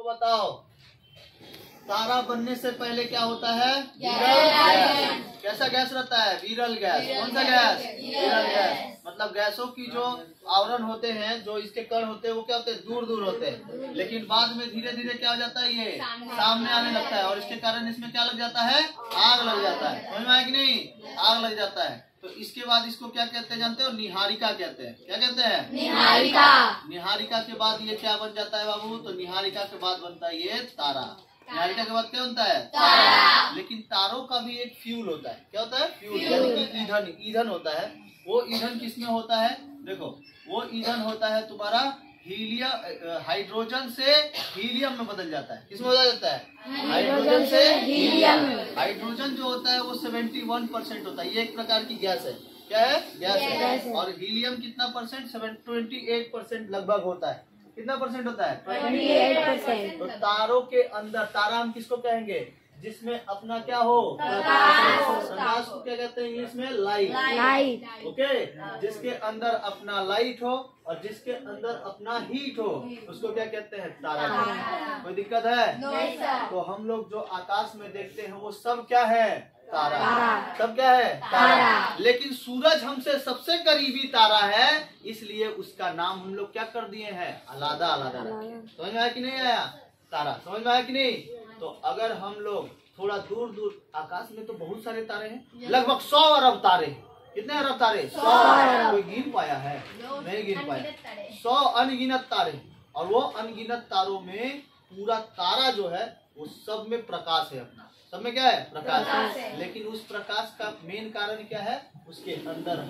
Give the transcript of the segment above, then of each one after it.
बताओ, तारा बनने से पहले क्या होता है? गैस। कैसा गैस रहता है? विरल गैस। कौन सा गैस? विरल गैस। मतलब गैसों की जो आवरण होते हैं, जो इसके कण होते हैं, वो क्या होते हैं? दूर दूर होते हैं। लेकिन बाद में धीरे धीरे क्या हो जाता है? ये सामने आने लगता है और इसके कारण इसमें क्या लग जाता है? आग लग जाता है। समझ में आया कि नहीं? आग लग जाता है। तो इसके बाद इसको क्या कहते हैं जानते हो? निहारिका कहते हैं। क्या कहते हैं? निहारिका। निहारिका के बाद ये क्या बन जाता है बाबू? तो निहारिका के बाद बनता है ये तारा। निहारिका के बाद क्या बनता है? तारा। लेकिन तारों का भी एक फ्यूल होता है। क्या होता है? फ्यूल, यानी कि ईंधन। ईंधन होता है। वो ईंधन किसमें होता है? देखो, वो ईंधन होता है तुम्हारा हीलियम, हाइड्रोजन से हीलियम में बदल जाता है। किसमें बदल जाता है? हाइड्रोजन से हीलियम। हाइड्रोजन जो होता है वो 71% होता है। ये एक प्रकार की गैस है। क्या है? गैस है। और हीलियम कितना परसेंट? 28% लगभग होता है। कितना परसेंट होता है? 28%। तो तारों के अंदर, तारा हम किसको कहेंगे? जिसमें अपना क्या हो? प्रकाश को क्या कहते हैं इंग्लिश में? लाइट। ओके। जिसके अंदर अपना लाइट हो और जिसके अंदर अपना हीट हो, उसको क्या कहते हैं? तारा। कोई दिक्कत है? तो हम लोग जो आकाश में देखते हैं वो सब क्या है? तारा। सब क्या है? तारा। लेकिन सूरज हमसे सबसे करीबी तारा है, इसलिए उसका नाम हम लोग क्या कर दिए हैं? अलग अलग। समझ में आया कि नहीं आया? तारा। समझ में आया कि नहीं? तो अगर हम लोग थोड़ा दूर दूर, आकाश में तो बहुत सारे तारे हैं, लगभग 100 अरब तारे हैं। कितने अरब तारे? 100। कोई गिन पाया है? नहीं गिन पाया। 100 अनगिनत तारे। और वो अनगिनत तारों में पूरा तारा जो है वो सब में प्रकाश है अपना। सब में क्या है? प्रकाश है। लेकिन उस प्रकाश का मेन कारण क्या है? उसके अंदर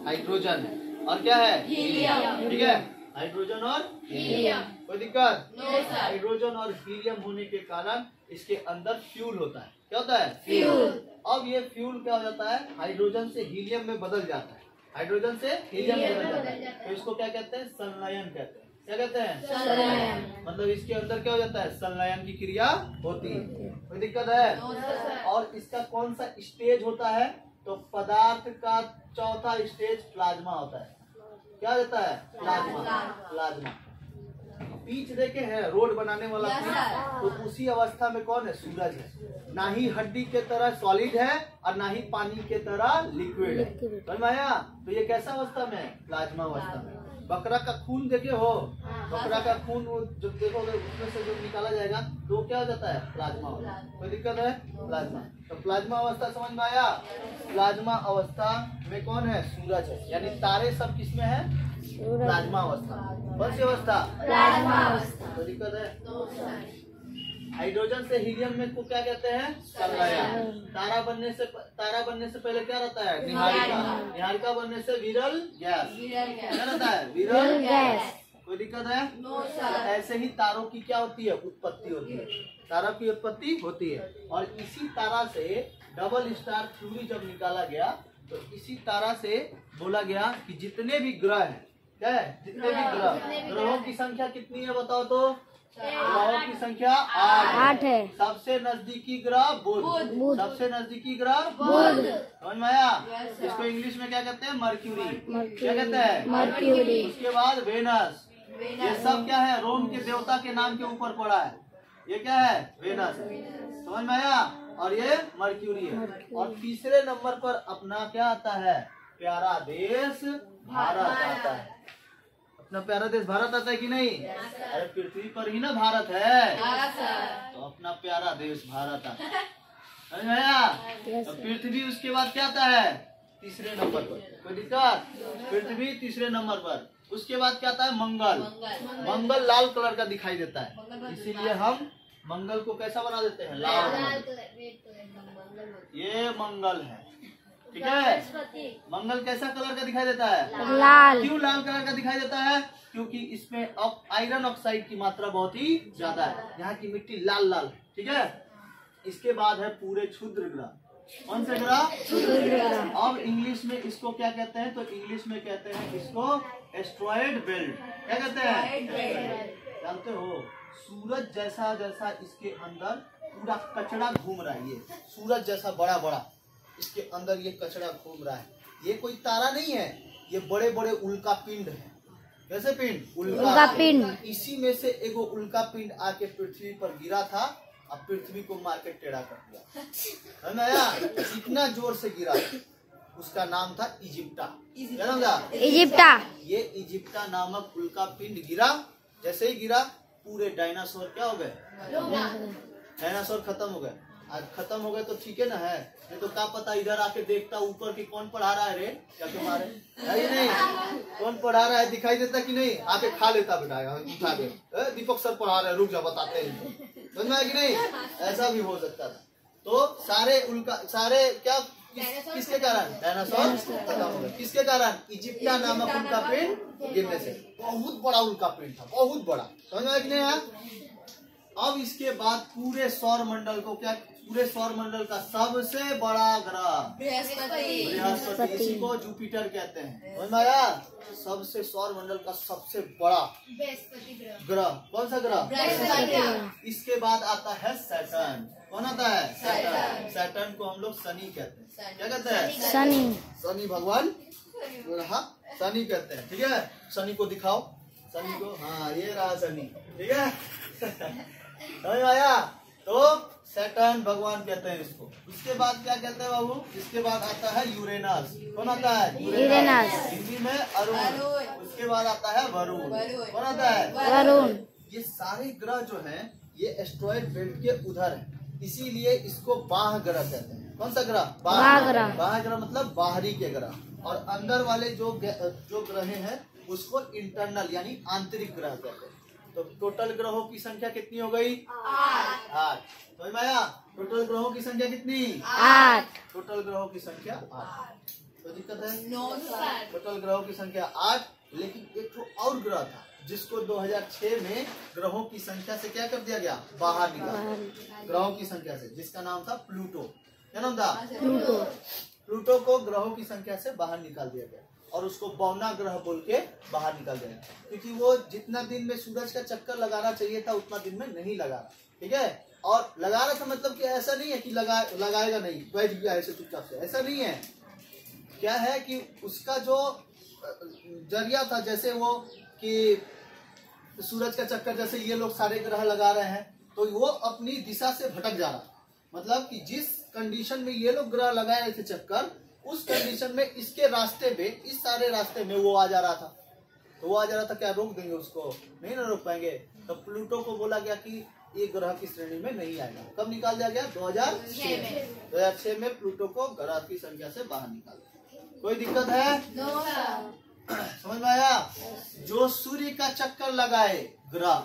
हाइड्रोजन है और क्या है? हीलियम। ठीक है, हाइड्रोजन और हीलियम। कोई दिक्कत? हाइड्रोजन और हीलियम होने के कारण इसके अंदर फ्यूल होता है। क्या होता है? फ्यूल। अब ये फ्यूल क्या हो जाता है? हाइड्रोजन से हीलियम में बदल जाता है। हाइड्रोजन से हीलियम में बदल जाता है। तो इसको क्या कहते हैं? संलयन कहते हैं। क्या कहते हैं? संलयन। मतलब इसके अंदर क्या हो जाता है? संलयन की क्रिया होती है। कोई दिक्कत है? और इसका कौन सा स्टेज होता है? तो पदार्थ का चौथा स्टेज प्लाज्मा होता है। क्या होता है? प्लाज्मा। पीच देखे हैं रोड बनाने वाला पीच, तो उसी अवस्था में कौन है? सूरज है। ना ही हड्डी के तरह सॉलिड है और ना ही पानी के तरह लिक्विड है। समझ में आया? तो ये कैसा अवस्था में है? प्लाज्मा अवस्था में। बकरा का खून देखे हो? बकरा का खून जो देखोगे उसमें से जो निकाला जाएगा तो वो क्या हो जाता है? प्लाज्मा। कोई दिक्कत है? प्लाज्मा। तो प्लाज्मा अवस्था समझ में आया? प्लाज्मा अवस्था में कौन है? सूरज है। यानी तारे सब किसमें है? प्लाज्मा अवस्था। कौन सी अवस्था? प्लाज्मा अवस्था। कोई दिक्कत है? हाइड्रोजन से हीलियम में को क्या कहते हैं? संलयन। तारा बनने से पहले क्या रहता है? निहारिका। निहारिका बनने से विरल गैस। क्या रहता है? विरल गैस। कोई दिक्कत है? ऐसे ही तारों की क्या होती है? उत्पत्ति होती है। तारा की उत्पत्ति होती है। और इसी तारा से डबल स्टार थ्योरी जब निकाला गया तो इसी तारा से बोला गया कि जितने भी ग्रह हैं, क्या है? जितने भी ग्रहों की संख्या कितनी है बताओ तो? ग्रहों की संख्या 8 है। सबसे नजदीकी ग्रह बुध। सबसे नजदीकी ग्रह बुध। समझ में आया? इसको इंग्लिश में क्या कहते हैं? मर्क्यूरी। क्या कहते हैं? मर्क्यूरी। उसके बाद वेनस। ये सब क्या है? रोम के देवता के नाम के ऊपर पड़ा है। ये क्या है? वेनस। समझ में आया? और ये मर्क्यूरी है। और तीसरे नंबर पर अपना क्या आता है? प्यारा देश भारत आता है। अपना प्यारा देश भारत आता है कि नहीं? अरे पृथ्वी पर ही ना भारत है, तो अपना प्यारा देश भारत आता है। समझ में आया? तो पृथ्वी उसके बाद क्या आता है? तीसरे नंबर पर। कोई दिक्कत? पृथ्वी तीसरे नंबर पर। उसके बाद क्या आता है? मंगल। मंगल लाल कलर का दिखाई देता है, इसीलिए हम मंगल को कैसा बना देते हैं? लाल। ये मंगल है। ठीक है? मंगल कैसा कलर का दिखाई देता है? लाल। क्यों लाल कलर का दिखाई देता है? क्योंकि इसमें आयरन ऑक्साइड की मात्रा बहुत ही ज्यादा है। यहाँ की मिट्टी लाल लाल। ठीक है? इसके बाद है पूरे क्षुद्र ग्रह। कौन से ग्रह? क्षुद्र ग्रह। अब इंग्लिश में इसको क्या कहते हैं? तो इंग्लिश में कहते हैं इसको एस्ट्रॉयड बेल्ट। क्या कहते हैं? जानते हो? सूरज जैसा जैसा इसके अंदर पूरा कचरा घूम रहा है। ये सूरज जैसा बड़ा बड़ा इसके अंदर ये कचरा घूम रहा है। ये कोई तारा नहीं है, ये बड़े बड़े उल्का पिंड है। कैसे पिंड? उल्का पिंड। इसी में से एगो उल्का पिंड आके पृथ्वी पर गिरा था, अब पृथ्वी को मार के टेढ़ा कर दिया, है ना यार? इतना जोर से गिरा, उसका नाम था इजिप्टा। इजिप्टा। ये इजिप्टा नामक उल्का पिंड गिरा, जैसे ही गिरा पूरे डायनासोर क्या हो गए? डायनासोर खत्म हो गए। आज खत्म हो गए तो ठीक है ना, है नहीं तो क्या पता इधर आके देखता ऊपर की कौन पढ़ा रहा है रे, जाके मारे है नहीं, कौन पढ़ा रहा है दिखाई देता कि नहीं, आके खा लेता बेटा उठा के, दीपक सर पढ़ा रहे, रुक जा बताते हैं, समझ में आया कि नहीं? ऐसा भी हो सकता था। तो सारे उल्का, सारे क्या किसके कारण? डायनासोर खत्म हो गए। किसके कारण? इजिप्टा नामक उल्का पिंड गिरने से। बहुत बड़ा उल्का पिंड था, बहुत बड़ा, समझ में आया कि नहीं? अब इसके बाद पूरे सौर मंडल को क्या, पूरे सौर मंडल का सबसे बड़ा ग्रह बृहस्पति, इसी को जुपिटर कहते हैं, समझ में आया? सबसे सौर मंडल का सबसे बड़ा ग्रह कौन सा ग्रह? इसके बाद आता है सैटर्न। कौन आता है? सैटर्न। सैटर्न को हम लोग शनि कहते हैं। क्या कहते हैं? शनि। शनि भगवान शनि कहते हैं, ठीक है? शनि को दिखाओ, शनि को, हाँ ये रहा शनि, ठीक है? समझ आया? तो सैटर्न भगवान कहते हैं इसको। उसके बाद क्या कहते हैं बाबू? इसके बाद आता है यूरेनस। कौन आता है? यूरेनस, हिंदी में अरुण। उसके बाद आता है वरुण। कौन आता है? वरुण। ये सारे ग्रह जो हैं ये एस्ट्रॉयड बेल्ट के उधर है, इसीलिए इसको बाह्य ग्रह कहते हैं। कौन सा ग्रह? बाह्य ग्रह। बाह्य ग्रह मतलब बाहरी के ग्रह, और अंदर वाले जो ग्रह हैं उसको इंटरनल यानी आंतरिक ग्रह कहते हैं। तो टोटल ग्रहों की संख्या कितनी हो गई? 8। समझ में आया? टोटल ग्रहों की संख्या कितनी? 8। टोटल ग्रहों की संख्या 8। तो दिक्कत है? टोटल ग्रहों की संख्या 8, लेकिन एक तो और ग्रह था जिसको 2006 में ग्रहों की संख्या से क्या कर दिया गया? बाहर निकाला, ग्रहों की संख्या से, जिसका नाम था प्लूटो। क्या नाम था? प्लूटो। प्लूटो को ग्रहों की संख्या से बाहर निकाल दिया गया और उसको बौना ग्रह बोल के बाहर निकाल दिया, क्योंकि वो जितना दिन में सूरज का चक्कर लगाना चाहिए था उतना दिन में नहीं लगा रहा, ठीक है? और लगा रहा था मतलब कि ऐसा नहीं है कि लगाएगा नहीं, बैठ गया ऐसे चुपचाप से, ऐसा नहीं है। क्या है कि उसका जो जरिया था, जैसे वो कि सूरज का चक्कर जैसे ये लोग सारे ग्रह लगा रहे हैं, तो वो अपनी दिशा से भटक जा रहा, मतलब कि जिस कंडीशन में ये लोग ग्रह लगा रहे थे चक्कर, उस कंडीशन में इसके रास्ते में, इस सारे रास्ते में वो आ जा रहा था। तो वो आ जा रहा था, क्या रोक देंगे उसको? नहीं ना रोक पाएंगे। तो प्लूटो को बोला गया कि ये ग्रह की श्रेणी में नहीं आएगा। कब निकाल दिया गया? 2006 में। 2006 में प्लूटो को ग्रह की संख्या से बाहर निकाल दिया। कोई दिक्कत है? समझ में आया? जो सूर्य का चक्कर लगाए ग्रह,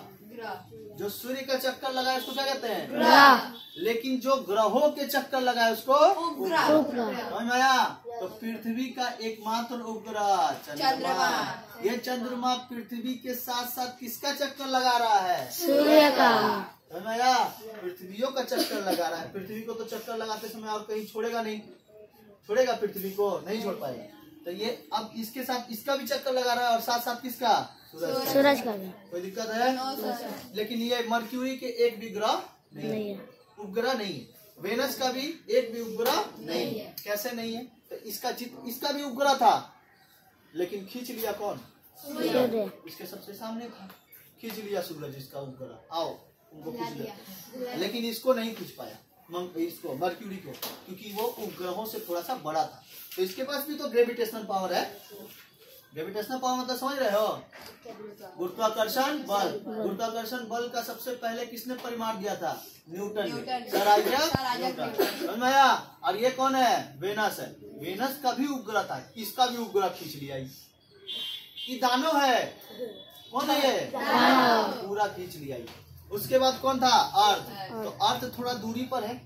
जो सूर्य का चक्कर लगाए उसको क्या कहते हैं? ग्रह। लेकिन जो ग्रहों के चक्कर लगाए उसको उपग्रह। समझ में आया? तो पृथ्वी का एकमात्र उपग्रह चंद्रमा। ये चंद्रमा पृथ्वी के साथ साथ किसका चक्कर लगा रहा है? सूर्य का। समझ में आया? पृथ्वियों का चक्कर लगा रहा है। पृथ्वी को तो चक्कर लगाते समय और कहीं छोड़ेगा नहीं, छोड़ेगा पृथ्वी को? नहीं छोड़ पाएगा। तो ये अब इसके साथ इसका भी चक्कर लगा रहा है और साथ साथ किसका? सूरज का। कोई दिक्कत है? लेकिन ये मरक्यूरी के एक भी ग्रह नहीं है, उपग्रह नहीं है। वेनस का भी एक भी उपग्रह नहीं है। कैसे नहीं है? तो इसका भी उपग्रह था, लेकिन खींच लिया कौन? सूरज। इसके सबसे सामने था, खींच लिया सूरज इसका उपग्रह, आओ उनको खींच लिया, लेकिन इसको नहीं खींच पाया, इसको मरक्यूरी को, क्योंकि वो उपग्रहों से थोड़ा सा बड़ा था। तो इसके पास भी तो ग्रेविटेशनल पावर है। ग्रेविटेशनल पावर मतलब समझ रहे हो? गुरुत्वाकर्षण बल। गुरुत्वाकर्षण बल का सबसे पहले किसने परिमाण दिया था? न्यूटन। Sir Isaac Newton. समझ में आया? और ये कौन है? वेनस है। वेनस का भी उपग्रह था, इसका भी उपग्रह खींच लिया। ये दानव है। कौन है ये? पूरा खींच लिया। उसके बाद कौन था? अर्थ। तो अर्थ थोड़ा दूरी पर है।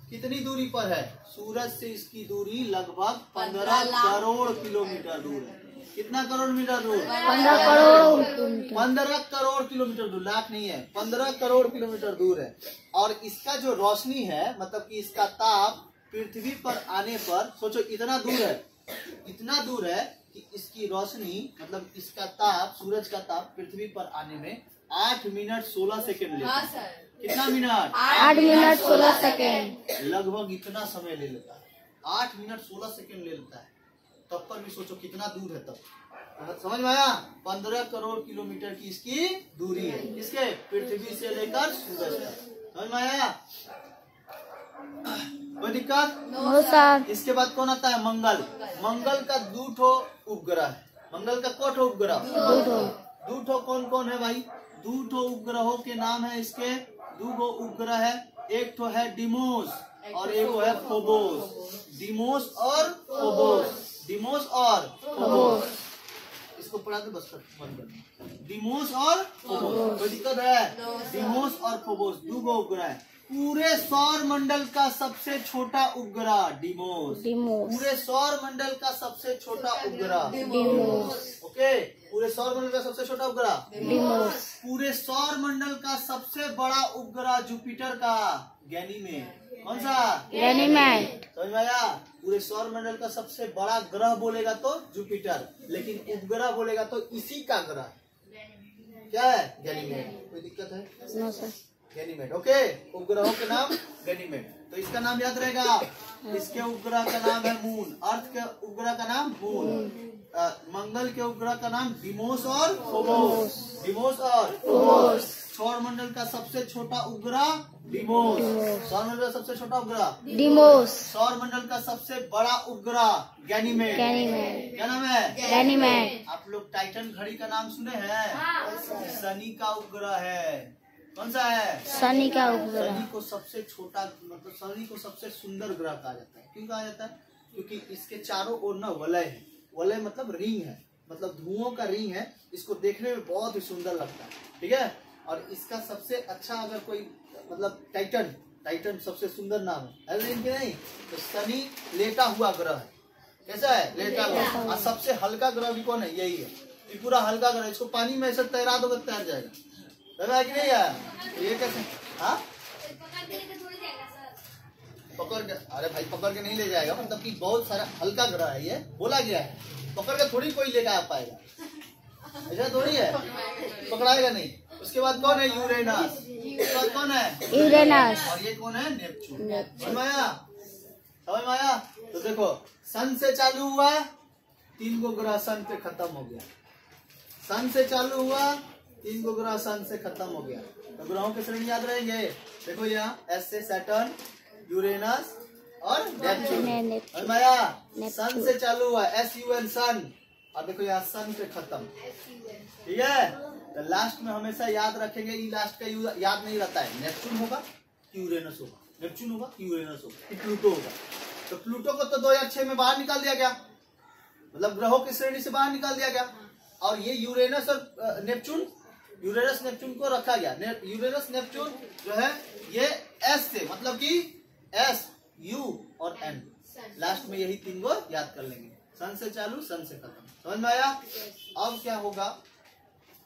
कितनी दूरी पर है? सूरज से इसकी दूरी लगभग 15 करोड़ किलोमीटर दूर है। कितना करोड़ मीटर दूर? 15 करोड़। 15 करोड़ किलोमीटर दूर, लाख नहीं है, 15 करोड़ किलोमीटर दूर है। और इसका जो रोशनी है, मतलब कि इसका ताप पृथ्वी पर आने पर, सोचो इतना दूर है, इतना दूर है कि इसकी रोशनी, मतलब इसका ताप, सूरज का ताप पृथ्वी पर आने में 8 मिनट 16 सेकेंड लेता है। कितना मिनट? 8 minute 16 second. लगभग इतना समय ले लेता है, 8 मिनट 16 सेकेंड ले लेता है। तब पर भी सोचो कितना दूर है तब, समझ में आया? 15 करोड़ किलोमीटर की इसकी दूरी है, किसके? पृथ्वी से लेकर सूरज तक। समझ में आया? कोई दिक्कत? No sir. इसके बाद कौन आता है? मंगल। मंगल का 2 ठो उपग्रह है। मंगल का कौ ठो उपग्रह? 2 ठो। कौन कौन है भाई? 2 ठो उपग्रहों के नाम है इसके। 2 गो उपग्रह है। एक ठो है डिमोस और एक है फोबोस। डिमोस और फोबोस। डिमोस और फोबोस। इसको पढ़ा दो बस बंद कर। डिमोस और फोबोस। कोई दिक्कत है? डिमोस और फोबोस 2 गो उपग्रह है। पूरे सौर मंडल का सबसे छोटा उपग्रह डिमोस। पूरे सौर मंडल का सबसे छोटा उपग्रह डिमोस। ओके, पूरे सौर मंडल का सबसे छोटा उपग्रह डिमोस। पूरे सौर मंडल का सबसे बड़ा उपग्रह जुपिटर का गैनीमेड। कौन सा? गैनीमेड। समझ में आया? पूरे सौर मंडल का सबसे बड़ा ग्रह बोलेगा तो जुपिटर, लेकिन उपग्रह बोलेगा तो इसी का ग्रह क्या है? गैनीमेड। कोई दिक्कत है? No sir. गैनीमेड। ओके, उपग्रहों के नाम गैनीमेड। तो इसका नाम याद रहेगा। इसके उपग्रह का नाम है मून। अर्थ के उपग्रह का नाम मून। मंगल के उपग्रह का नाम डिमोस और फोबोस। डिमोस और फोबोस। सौर मंडल का सबसे छोटा उपग्रह डिमोस। सौर मंडल का सबसे छोटा उपग्रह डिमोस। सौर मंडल का सबसे बड़ा उपग्रह गैनीमेड। गैनीमेड। क्या नाम है? गैनीमेड। आप लोग टाइटन घड़ी का नाम सुने हैं? शनि का उपग्रह है। कौन सा है? शनि का उपग्रह। शनि को सबसे छोटा, मतलब शनि को सबसे सुंदर ग्रह कहा जाता है। क्यों कहा जाता है? क्योंकि इसके चारों ओर ना वलय है। वलय मतलब रिंग है, मतलब धुओं का रिंग है। इसको देखने में बहुत ही सुंदर लगता है। ठीक है। और इसका सबसे अच्छा अगर कोई मतलब टाइटन सबसे सुंदर नाम है कि नहीं? तो शनि लेटा हुआ ग्रह है। कैसा है? लेटा हुआ। और सबसे हल्का ग्रह भी कौन है? यही है। ये पूरा हल्का ग्रह। इसको पानी में ऐसे तैरा दोगे तैर जाएगा। है कि नहीं यार? ये कैसे? हाँ, पकड़ के? अरे भाई पकड़ के नहीं ले जाएगा, मतलब कि बहुत सारा हल्का ग्रह है। ये बोला गया है, पकड़ के थोड़ी कोई लेकर आ पाएगा। ऐसा थोड़ी है, पकड़ाएगा नहीं। उसके बाद कौन है? यूरेनस। उसके बाद कौन है? यूरेनस। और ये कौन है? नेपच्यून। समझ में आया? समझ में आया? तो देखो, सन से चालू हुआ, 3 गो ग्रह सन पे खत्म हो गया। सन से चालू हुआ, 3 गो ग्रह सन से खत्म हो गया। तो ग्रहों के श्रेणी याद रहेंगे। देखो यहाँ एस से सैटर्न, यूरेनस और नेपच्यून। सन से चालू हुआ SUN सन, और देखो यहाँ सन पे खत्म। ठीक है। तो लास्ट में हमेशा याद रखेंगे, ये लास्ट का याद नहीं रहता है। नेपच्यून होगा कि यूरेनस होगा, नेपच्यून होगा कि यूरेनस होगा कि प्लूटो होगा। तो प्लूटो को तो 2006 में बाहर निकाल दिया गया, मतलब ग्रहों की श्रेणी से बाहर निकाल दिया गया। और ये यूरेनस और नेपच्यून, यूरेनस नेपच्यून को रखा गया। यूरेनस नेपच्यून जो है ये एस से, मतलब कि S, U और N, लास्ट में यही 3 गो याद कर लेंगे। सन से चालू, सन से खत्म। समझ में आया? अब क्या होगा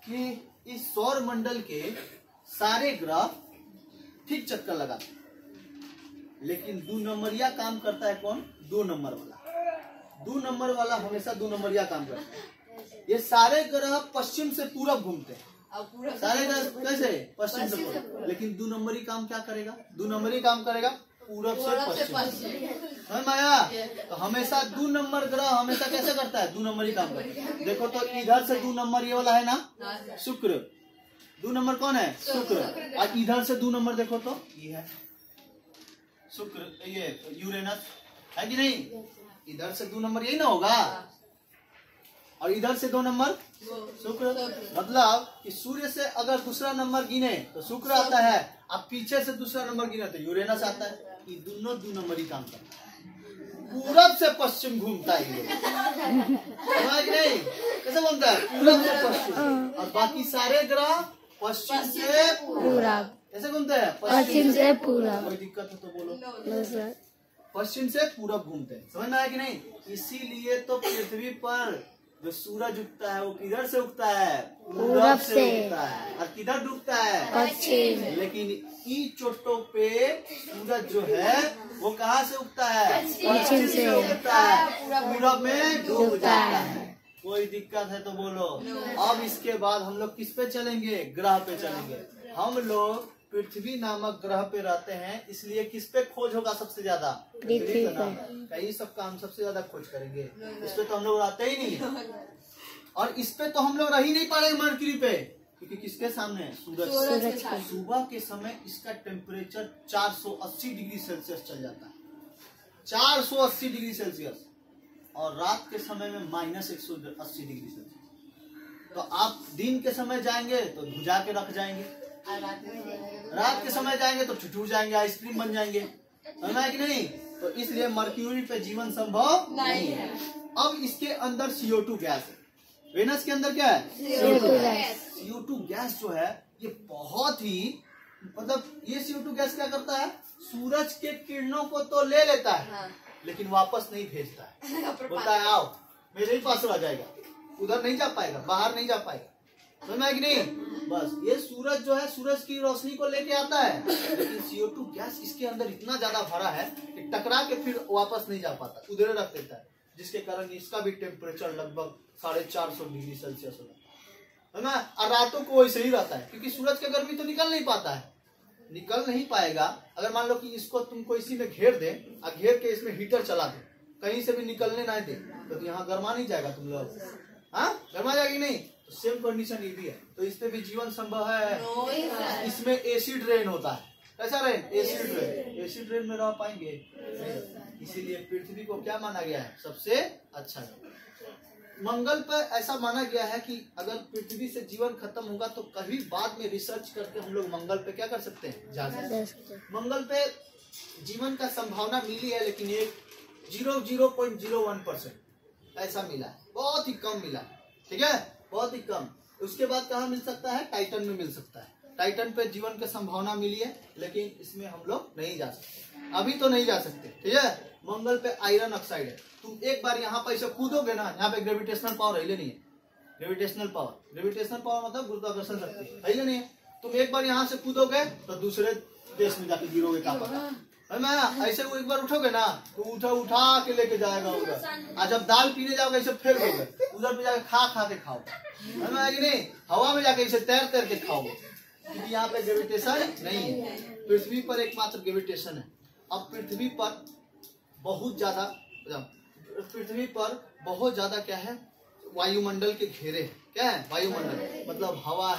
कि इस सौर मंडल के सारे ग्रह ठीक चक्कर लगाते हैं, लेकिन 2 नंबरिया काम करता है। कौन? 2 नंबर वाला। 2 नंबर वाला हमेशा 2 नंबरिया काम करता है। ये सारे ग्रह पश्चिम से पूरब घूमते हैं। सारे ग्रह कैसे? पश्चिम से पूरब। लेकिन 2 नंबरी काम क्या करेगा? 2 नंबरी काम करेगा पूरब से पश्चिम। समझ में आया? तो हमेशा 2 नंबर ग्रह हमेशा कैसे करता है? 2 नंबर ही काम करता है। देखो तो इधर से 2 नंबर ये वाला है ना, शुक्र। 2 नंबर कौन है? शुक्र। और इधर से 2 नंबर देखो तो ये है शुक्र, ये यूरेनस है कि नहीं? इधर से 2 नंबर यही ना होगा, और इधर से 2 नंबर शुक्र। मतलब कि सूर्य से अगर दूसरा नंबर गिने तो शुक्र आता है, अब पीछे से दूसरा नंबर गिने तो यूरेनस आता है। ये दोनों 2 नंबर ही काम करता है। पूरब से पश्चिम घूमता है ये, नहीं? कैसे घूमता है? पूरब से पश्चिम। और बाकी सारे ग्रह पश्चिम से पूरब। कैसे घूमते हैं? पश्चिम से पूरब। कोई दिक्कत हो तो बोलो। पश्चिम से पूरब घूमते हैं। समझ में आया कि नहीं? इसीलिए तो पृथ्वी पर जो सूरज उगता है वो किधर से उगता है? पूरब से उगता है। और किधर डूबता है? पश्चिम। लेकिन ई चोटों पे सूरज जो है वो कहाँ से उगता है? पश्चिम से उगता है, पूरब में डूब जाता है। कोई दिक्कत है तो बोलो। अब इसके बाद हम लोग किस पे चलेंगे? ग्रह पे चलेंगे। हम लोग पृथ्वी नामक ग्रह पे रहते हैं, इसलिए किस पे खोज होगा सबसे ज्यादा? पृथ्वी पे। कई सब काम सबसे ज्यादा खोज करेंगे, इस पे तो हम लोग रहते ही नहीं है। और इस पे तो हम लोग रह ही नहीं पाएंगे मरकरी पे, क्योंकि किसके सामने है? सूरज। सुबह के समय इसका टेम्परेचर 480 डिग्री सेल्सियस चल जाता है, 480 डिग्री सेल्सियस, और रात के समय में -180 डिग्री सेल्सियस। तो आप दिन के समय जाएंगे तो भुजा के रख जाएंगे, रात के समय जाएंगे तो ठिठुर जाएंगे, आइसक्रीम बन जाएंगे, समझा है कि नहीं? तो इसलिए मरक्यूरी पे जीवन संभव नहीं है। अब इसके अंदर CO2 गैस है। वेनस के अंदर क्या है? CO2 गैस जो है ये बहुत ही, मतलब ये CO2 गैस क्या करता है? सूरज के किरणों को तो ले लेता है, लेकिन वापस नहीं भेजता है। बोलता है आओ मेरे ही पास रह जाएगा, उधर नहीं जा पाएगा, बाहर नहीं जा पाएगा, समझ में कि नहीं? बस ये सूरज जो है सूरज की रोशनी को लेके आता है, लेकिन CO2 गैस इसके अंदर इतना ज्यादा भरा है कि टकरा के फिर वापस नहीं जा पाता, उधर रख देता है, जिसके कारण इसका भी टेम्परेचर लगभग 450 डिग्री सेल्सियस हो जाता है ना। और रातों को वैसे ही रहता है, क्योंकि सूरज का गर्मी तो निकल नहीं पाता है, निकल नहीं पाएगा। अगर मान लो कि इसको तुमको इसी में घेर दे और घेर के इसमें हीटर चला दे, कहीं से भी निकलने ना दे, तो यहाँ गर्मा नहीं जाएगा तुम लोग? हाँ, गर्मा जाएगी नहीं? तो सेम कंडीशन ये भी है। तो इस पे भी जीवन संभव है। इसमें एसिड रेन होता है। कैसा rain? Acid rain. Acid rain में रह पाएंगे? इसीलिए पृथ्वी को क्या माना गया है? सबसे अच्छा। मंगल पर ऐसा माना गया है कि अगर पृथ्वी से जीवन खत्म होगा तो कभी बाद में रिसर्च करके हम लोग मंगल पे क्या कर सकते हैं? जा सकते हैं। मंगल पे जीवन का संभावना मिली है, लेकिन एक 0.01% ऐसा मिला है, बहुत ही कम मिला, ठीक है, बहुत ही कम। उसके बाद कहाँ मिल सकता है? टाइटन में मिल सकता है। टाइटन पे जीवन की संभावना मिली है, लेकिन इसमें हम लोग नहीं जा सकते, अभी तो नहीं जा सकते, ठीक है। मंगल पे आयरन ऑक्साइड है। तुम एक बार यहाँ पर ऐसे कूदोगे ना, यहाँ पे ग्रेविटेशनल पावर है नहीं है? ग्रेविटेशनल पावर मतलब गुरुत्वाकर्षण शक्ति है नहीं है? तुम एक बार यहाँ से कूदोगे तो दूसरे देश में जाके गिरोगे, क्या पता है ना। ऐसे वो एक बार उठोगे ना तो उठा के लेके जाएगा उधर, और जब दाल पीने जाओगे ऐसे फेर दोगे, उधर पे जाके खा के खाओगे, है ना कि नहीं? हवा में जाके ऐसे तैर के खाओगे, क्योंकि यहाँ पे ग्रेविटेशन नहीं है। पृथ्वी पर एकमात्र ग्रेविटेशन है। अब पृथ्वी पर बहुत ज्यादा क्या है? वायुमंडल के घेरे। क्या है वायुमंडल? मतलब हवा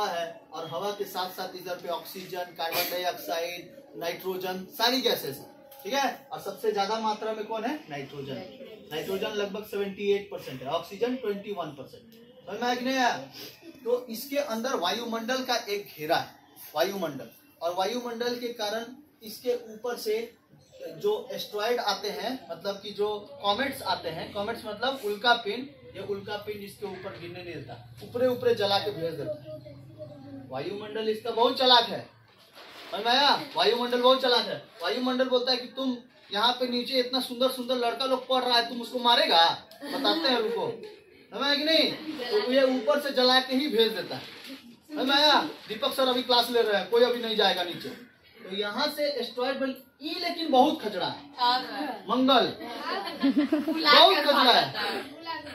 है, और हवा के साथ साथ इधर पे ऑक्सीजन, कार्बन डाइऑक्साइड, नाइट्रोजन, सारी गैसेस है, ठीक है। और सबसे ज्यादा मात्रा में कौन है? नाइट्रोजन लगभग 78% है, ऑक्सीजन 21%। समझ में आया कि नहीं आया? तो इसके अंदर वायुमंडल का एक घेरा है, वायुमंडल, और वायुमंडल के कारण इसके ऊपर से जो एस्ट्रॉइड आते हैं, मतलब कि जो कॉमेट्स आते हैं, कॉमेट्स मतलब उल्का पिंड, ये उल्का पिंड इसके ऊपर गिरने नहीं देता, ऊपरे जला के भेज देता है। वायुमंडल इसका बहुत चालाक है, समझ में आया? वायुमंडल बहुत चालाक है। वायुमंडल बोलता है कि तुम यहाँ पे नीचे इतना सुंदर लड़का लोग पढ़ रहा है, तुम उसको मारेगा? बताते हैं उनको, समझ में कि नहीं? तो ये ऊपर से जला के ही भेज देता है, समझ में आया? दीपक सर अभी क्लास ले रहे हैं, कोई अभी नहीं जाएगा नीचे। तो यहाँ से एस्ट्रॉइड लेकिन बहुत खचड़ा है, मंगल बहुत खचड़ा है।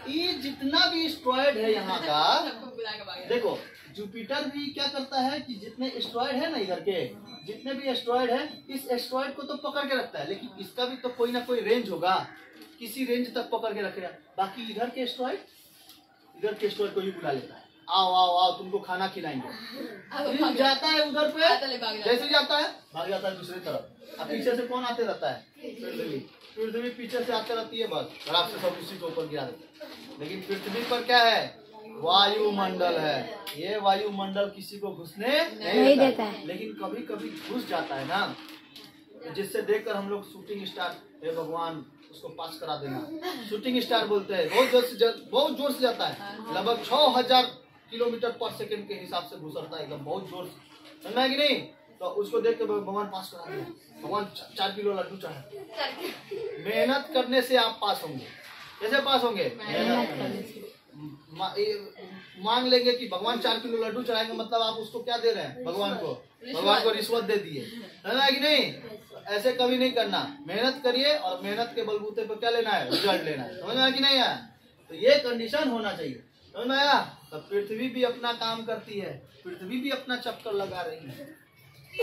ये जितना भी एस्ट्रॉइड है यहाँ का, देखो जुपिटर भी क्या करता है कि जितने एस्ट्रॉइड है ना, इधर के जितने भी एस्ट्रॉइड है, इस एस्ट्रॉइड को तो पकड़ के रखता है, लेकिन इसका भी तो कोई ना कोई रेंज होगा, किसी रेंज तक पकड़ के रखेगा। बाकी इधर के एस्ट्रॉइड को ही बुला लेता है, आओ तुमको खाना खिलाएंगे। जाता है उधर पे, जैसे जाता है भाग जाता है दूसरी तरफ। अब पीछे से कौन आते रहता है? पृथ्वी पीछे से आते रहती है, बस खराब से सब उसी के ऊपर गिरा देता है। लेकिन पृथ्वी पर क्या है? वायुमंडल है। ये वायुमंडल किसी को घुसने नहीं देता है, लेकिन कभी कभी घुस जाता है ना, जिससे देखकर हम लोग शूटिंग स्टार, हे भगवान उसको पास करा देना, शूटिंग स्टार बोलते हैं। बहुत जोर से जाता है, लगभग 6000 किलोमीटर पर सेकंड के हिसाब से घुसरता है, एकदम बहुत जोर से, समझ में कि नहीं? तो उसको देख के भगवान पास करा दिया, भगवान 4 किलो लड्डू चढ़ा। मेहनत करने से आप पास होंगे। कैसे पास होंगे? मेहनत करने से। मांग लेंगे कि भगवान 4 किलो लड्डू चढ़ाएंगे, मतलब आप उसको क्या दे रहे हैं? भगवान को रिश्वत दे दिए, है कि नहीं? ऐसे कभी नहीं करना। मेहनत करिए, और मेहनत के बलबूते पर क्या लेना है? रिजल्ट लेना है। समझ में आया कि नहीं आया? तो ये कंडीशन होना चाहिए, समझ में आया? तो पृथ्वी भी अपना काम करती है, पृथ्वी भी अपना चक्कर लगा रही है,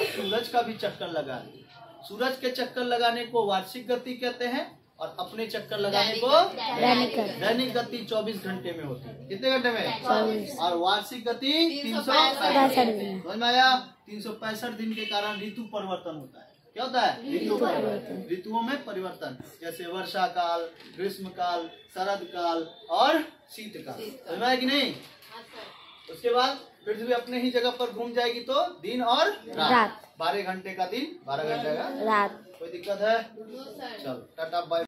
सूरज का भी चक्कर लगा रही है। सूरज के चक्कर लगाने को वार्षिक गति कहते हैं, और अपने चक्कर लगाने को दैनिक गति 24 घंटे में होती है। कितने घंटे में? 24। और वार्षिक गति 365 दिन। समझ में आया? 365 दिन के कारण ऋतु परिवर्तन होता है। क्या होता है? ऋतु परिवर्तन। ऋतुओं में परिवर्तन, जैसे वर्षा काल, ग्रीष्म काल, शरद काल और शीतकाल। समझ में आया कि नहीं? उसके बाद पृथ्वी अपने ही जगह पर घूम जाएगी तो दिन और रात। 12 घंटे का दिन, 12 घंटे का रात। कोई दिक्कत है? चलो टाटा बाय।